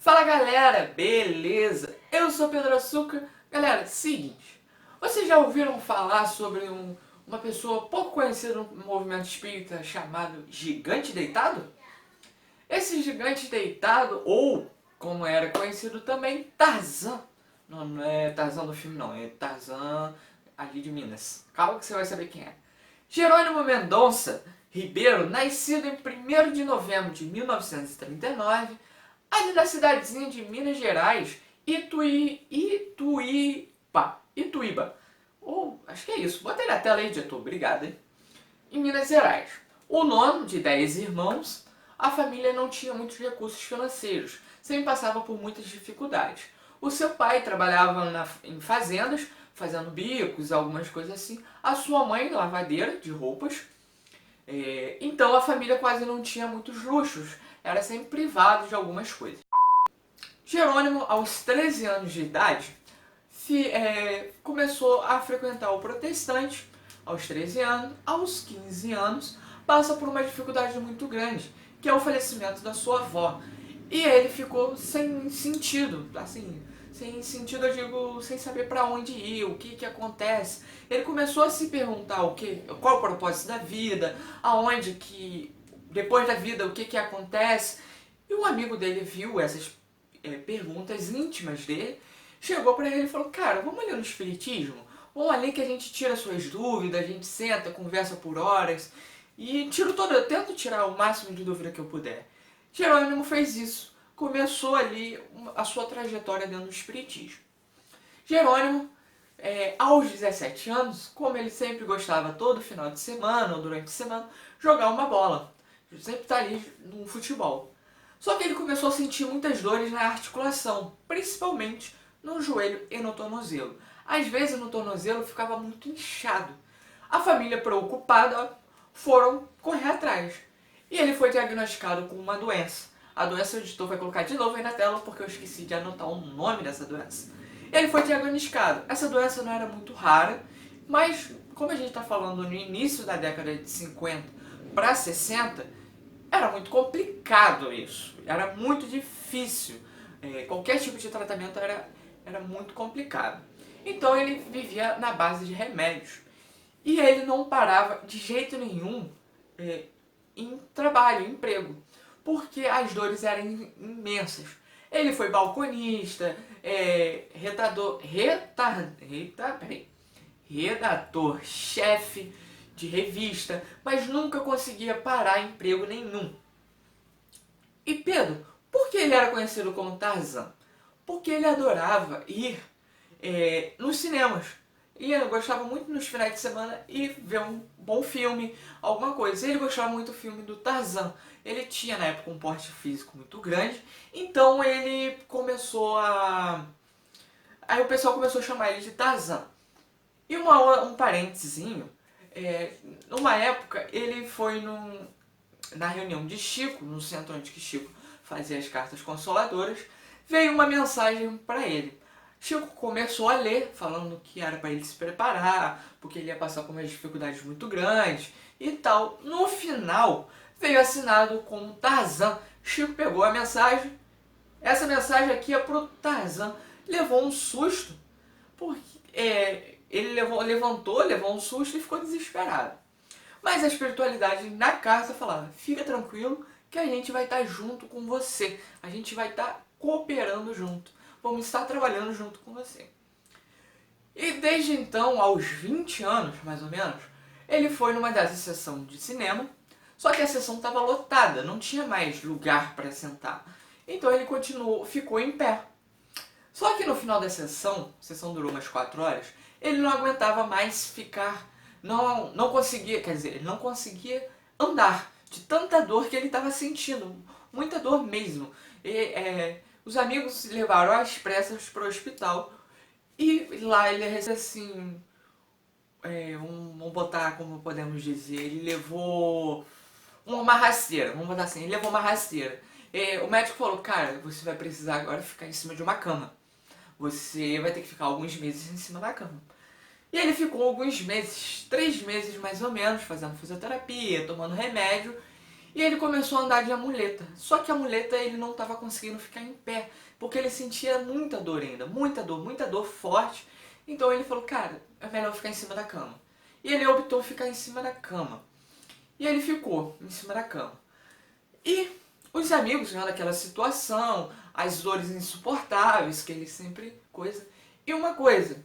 Fala galera, beleza? Eu sou Pedro Açúcar. Galera, seguinte, vocês já ouviram falar sobre uma pessoa pouco conhecida no movimento espírita chamado Gigante Deitado? Esse Gigante Deitado, ou como era conhecido também, Tarzan. Não é Tarzan do filme não, é Tarzan ali de Minas. Calma que você vai saber quem é. Jerônimo Mendonça Ribeiro, nascido em 1º de novembro de 1939, ali da cidadezinha de Minas Gerais, Ituíba. Ou, acho que é isso. Bota aí na tela aí, editor. Obrigado, hein? Em Minas Gerais. O nono de 10 irmãos, a família não tinha muitos recursos financeiros, sempre passava por muitas dificuldades. O seu pai trabalhava em fazendas, fazendo bicos, algumas coisas assim. A sua mãe, lavadeira de roupas. Então a família quase não tinha muitos luxos, era sempre privado de algumas coisas. Jerônimo, aos 13 anos de idade, começou a frequentar o protestante. Aos 13 anos, aos 15 anos, passa por uma dificuldade muito grande, que é o falecimento da sua avó. E ele ficou sem sentido, assim, sem sentido eu digo, sem saber para onde ir, o que acontece. Ele começou a se perguntar qual é o propósito da vida, aonde que, depois da vida, o que acontece. E um amigo dele viu essas perguntas íntimas dele, chegou para ele e falou: cara, vamos ali no espiritismo? Vamos ali que a gente tira suas dúvidas, a gente senta, conversa por horas e eu tento tirar o máximo de dúvida que eu puder. Jerônimo fez isso, começou ali a sua trajetória dentro do espiritismo. Jerônimo, aos 17 anos, como ele sempre gostava todo final de semana ou durante a semana, jogar uma bola. Sempre tá ali no futebol. Só que ele começou a sentir muitas dores na articulação, principalmente no joelho e no tornozelo. Às vezes no tornozelo ficava muito inchado. A família, preocupada, foram correr atrás. E ele foi diagnosticado com uma doença. A doença o editor vai colocar de novo aí na tela porque eu esqueci de anotar o nome dessa doença. Ele foi diagnosticado. Essa doença não era muito rara, mas como a gente está falando no início da década de 50 para 60, era muito complicado isso. Era muito difícil. Qualquer tipo de tratamento era muito complicado. Então ele vivia na base de remédios. E ele não parava de jeito nenhum em trabalho, em emprego, porque as dores eram imensas. Ele foi balconista, redator, chefe de revista, mas nunca conseguia parar emprego nenhum. E Pedro, por que ele era conhecido como Tarzan? Porque ele adorava ir nos cinemas. E ele gostava muito nos finais de semana ir ver um bom filme, alguma coisa. Ele gostava muito do filme do Tarzan. Ele tinha na época um porte físico muito grande, então ele começou a... Aí o pessoal começou a chamar ele de Tarzan. E um parentezinho, numa época ele foi na reunião de Chico, no centro onde que Chico fazia as cartas consoladoras, veio uma mensagem para ele. Chico começou a ler, falando que era para ele se preparar, porque ele ia passar por umas dificuldades muito grandes e tal. No final, veio assinado como Tarzan. Chico pegou a mensagem, essa mensagem aqui é pro Tarzan. Levou um susto, porque ele levou um susto e ficou desesperado. Mas a espiritualidade na carta falava: fica tranquilo que a gente vai estar junto com você, a gente vai estar cooperando junto, vamos estar trabalhando junto com você. E desde então, aos 20 anos mais ou menos, ele foi numa dessas sessões de cinema, só que a sessão estava lotada, não tinha mais lugar para sentar. Então ele ficou em pé. Só que no final da sessão, a sessão durou umas 4 horas, ele não aguentava mais ficar, não conseguia, quer dizer, ele não conseguia andar de tanta dor que ele estava sentindo, muita dor mesmo. Os amigos levaram às pressas para o hospital e lá ele recebeu assim, vamos botar como podemos dizer, ele levou uma rasteira, vamos botar assim, ele levou uma rasteira. O médico falou: cara, você vai precisar agora ficar em cima de uma cama. Você vai ter que ficar alguns meses em cima da cama. E ele ficou alguns meses, 3 meses mais ou menos, fazendo fisioterapia, tomando remédio. E ele começou a andar de amuleta. Só que a muleta ele não estava conseguindo ficar em pé, porque ele sentia muita dor ainda, muita dor forte. Então ele falou, cara, é melhor ficar em cima da cama. E ele optou ficar em cima da cama. E ele ficou em cima da cama. E os amigos, né, daquela situação, as dores insuportáveis, que ele sempre coisa. E uma coisa,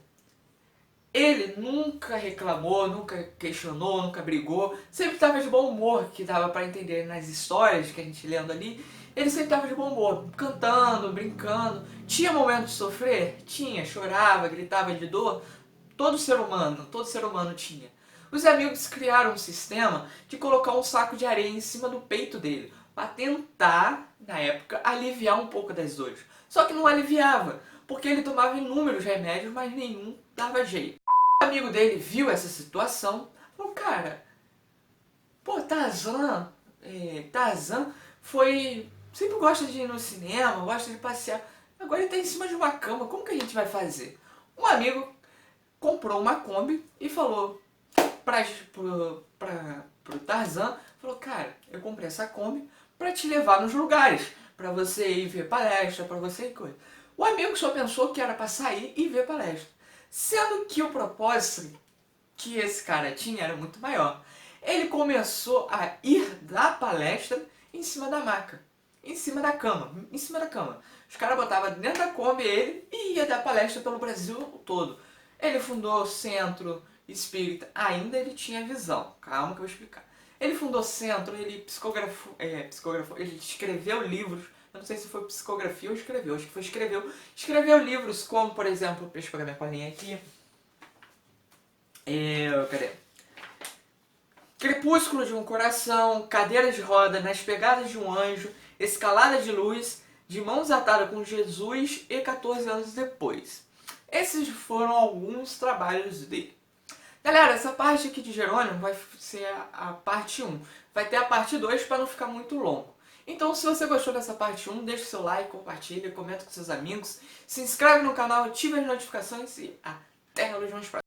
ele nunca reclamou, nunca questionou, nunca brigou, sempre estava de bom humor, que dava para entender nas histórias que a gente lendo ali. Ele sempre estava de bom humor, cantando, brincando. Tinha momentos de sofrer? Tinha, chorava, gritava de dor. Todo ser humano tinha. Os amigos criaram um sistema de colocar um saco de areia em cima do peito dele, para tentar, na época, aliviar um pouco das dores. Só que não aliviava, porque ele tomava inúmeros remédios, mas nenhum dava jeito. O amigo dele viu essa situação, falou, cara, pô, Tarzan foi... sempre gosta de ir no cinema, gosta de passear, agora ele tá em cima de uma cama, como que a gente vai fazer? Um amigo comprou uma Kombi e falou pro Tarzan, falou, cara, eu comprei essa Kombi pra te levar nos lugares, pra você ir ver palestra, pra você ir coisa. O amigo só pensou que era pra sair e ver palestra, sendo que o propósito que esse cara tinha era muito maior. Ele começou a ir da palestra em cima da maca, em cima da cama, em cima da cama. Os caras botavam dentro da Kombi ele e ia dar palestra pelo Brasil todo. Ele fundou o Centro Espírita, ainda ele tinha visão, calma que eu vou explicar. Ele fundou centro, ele psicografou, ele escreveu livros, eu não sei se foi psicografia ou escreveu, acho que foi escreveu livros como, por exemplo, deixa eu pegar minha colinha aqui, cadê? Crepúsculo de um Coração, Cadeira de Roda, Nas Pegadas de um Anjo, Escalada de Luz, De Mãos Atadas com Jesus e 14 anos depois. Esses foram alguns trabalhos dele. Galera, essa parte aqui de Jerônimo vai ser a parte 1. Vai ter a parte 2 para não ficar muito longo. Então, se você gostou dessa parte 1, deixa o seu like, compartilha, comenta com seus amigos, se inscreve no canal, ativa as notificações e até nos próximos.